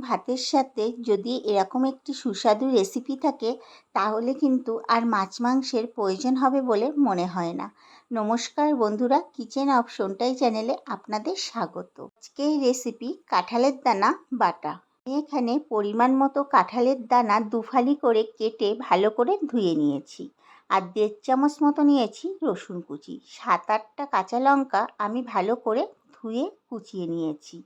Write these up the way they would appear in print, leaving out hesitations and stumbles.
ভাতের সাথে যদি এরকম একটি সুস্বাদু রেসিপি থাকে তাহলে কিন্তু আর মাছ মাংসের প্রয়োজন হবে বলে মনে হয় না। নমস্কার বন্ধুরা, কিচেন অফ সোনটাই চ্যানেলে আপনাদের স্বাগত। আজকে এই রেসিপি কাঁঠালের দানা বাটা। আমি এখানে পরিমাণ মতো কাঁঠালের দানা দুফালি করে কেটে ভালো করে ধুয়ে নিয়েছি। আর 1.5 চামচ মতো নিয়েছি রসুন কুচি, 7-8টা কাঁচা লঙ্কা আমি ভালো করে ধুয়ে কুচিয়ে নিয়েছি।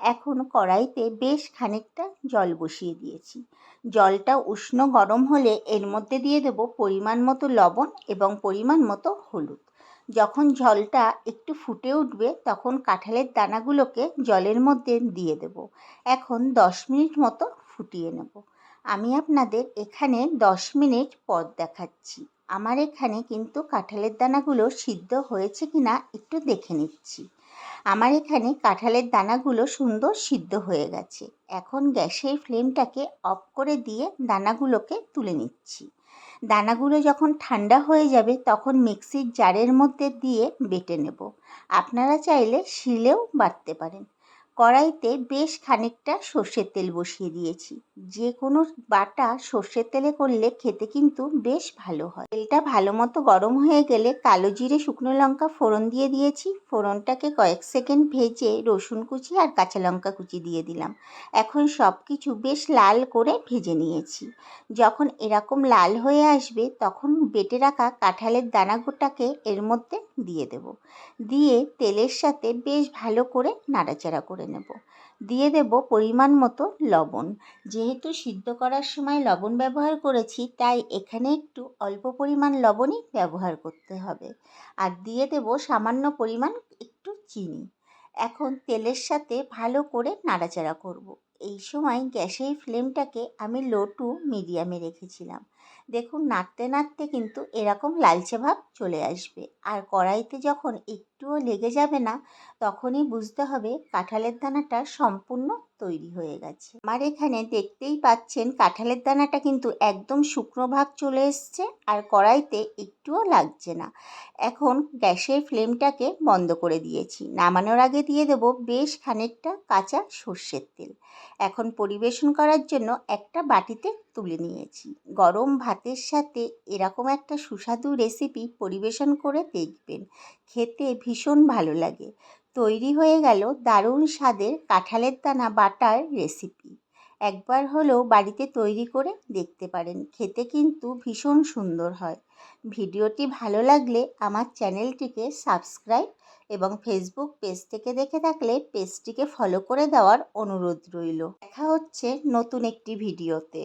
এখন কড়াইতে বেশ খানিকটা জল বসিয়ে দিয়েছি। জলটা উষ্ণ গরম হলে এর মধ্যে দিয়ে দেব পরিমাণ মতো লবণ এবং পরিমাণ মতো হলুদ। যখন জলটা একটু ফুটে উঠবে তখন কাঁঠালের দানাগুলোকে জলের মধ্যে দিয়ে দেব। এখন 10 মিনিট মতো ফুটিয়ে নেব। আমি আপনাদের এখানে 10 মিনিট পর দেখাচ্ছি। আমার এখানে কিন্তু কাঁঠালের দানাগুলো সিদ্ধ হয়েছে কিনা একটু দেখে নিচ্ছি। আমার এখানে কাঁঠালের দানাগুলো সুন্দর সিদ্ধ হয়ে গেছে। এখন গ্যাসের ফ্লেমটাকে অফ করে দিয়ে দানাগুলোকে তুলে নিচ্ছি। দানাগুলো যখন ঠান্ডা হয়ে যাবে তখন মিক্সির জারের মধ্যে দিয়ে বেটে নেব। আপনারা চাইলে শিলেও বাটতে পারেন। কড়াইতে বেশ খানিকটা সর্ষের তেল বসিয়ে দিয়েছি। যে কোনো বাটা সর্ষের তেলে করলে খেতে কিন্তু বেশ ভালো হয়। তেলটা ভালো মতো গরম হয়ে গেলে কালো জিরে শুকনো লঙ্কা ফোড়ন দিয়ে দিয়েছি। ফোড়নটাকে কয়েক সেকেন্ড ভেজে রসুন কুচি আর কাঁচা লঙ্কা কুচি দিয়ে দিলাম। এখন সব কিছু বেশ লাল করে ভেজে নিয়েছি। যখন এরকম লাল হয়ে আসবে তখন বেটে রাখা কাঁঠালের দানাগুলোটাকে এর মধ্যে দিয়ে দেব। দিয়ে তেলের সাথে বেশ ভালো করে নাড়াচাড়া করে নেব। দিয়ে দেব পরিমাণ মতো লবণ। যেহেতু সিদ্ধ করার সময় লবণ ব্যবহার করেছি তাই এখানে একটু অল্প পরিমাণ লবণই ব্যবহার করতে হবে। আর দিয়ে দেব সামান্য পরিমাণ একটু চিনি। এখন তেলের সাথে ভালো করে নাড়াচাড়া করব। এই সময় গ্যাসের ফ্লেমটাকে আমি লো টু মিডিয়ামে রেখেছিলাম। দেখুন নাড়তে নাড়তে কিন্তু এরকম লালচে ভাব চলে আসবে। আর কড়াইতে যখন একটুও লেগে যাবে না তখনই বুঝতে হবে কাঁঠালের দানাটা সম্পূর্ণ তৈরি হয়ে গেছে। আমার এখানে দেখতেই পাচ্ছেন কাঁঠালের দানাটা কিন্তু একদম শুকনো ভাব চলে এসছে আর কড়াইতে একটুও লাগছে না। এখন গ্যাসের ফ্লেমটাকে বন্ধ করে দিয়েছি। নামানোর আগে দিয়ে দেব বেশ খানিকটা কাঁচা সর্ষের তেল। এখন পরিবেশন করার জন্য একটা বাটিতে তুলে নিয়েছি। গরম ভাতের সাথে এরকম একটা সুস্বাদু রেসিপি পরিবেশন করে দেখবেন, খেতে ভীষণ ভালো লাগে। তৈরি হয়ে গেল দারুণ স্বাদের কাঁঠালের দানা বাটার রেসিপি। একবার হলেও বাড়িতে তৈরি করে দেখতে পারেন, খেতে কিন্তু ভীষণ সুন্দর হয়। ভিডিওটি ভালো লাগলে আমার চ্যানেলটিকে সাবস্ক্রাইব এবং ফেসবুক পেজ থেকে দেখে থাকলে পেজটিকে ফলো করে দেওয়ার অনুরোধ রইল। দেখা হচ্ছে নতুন একটি ভিডিওতে।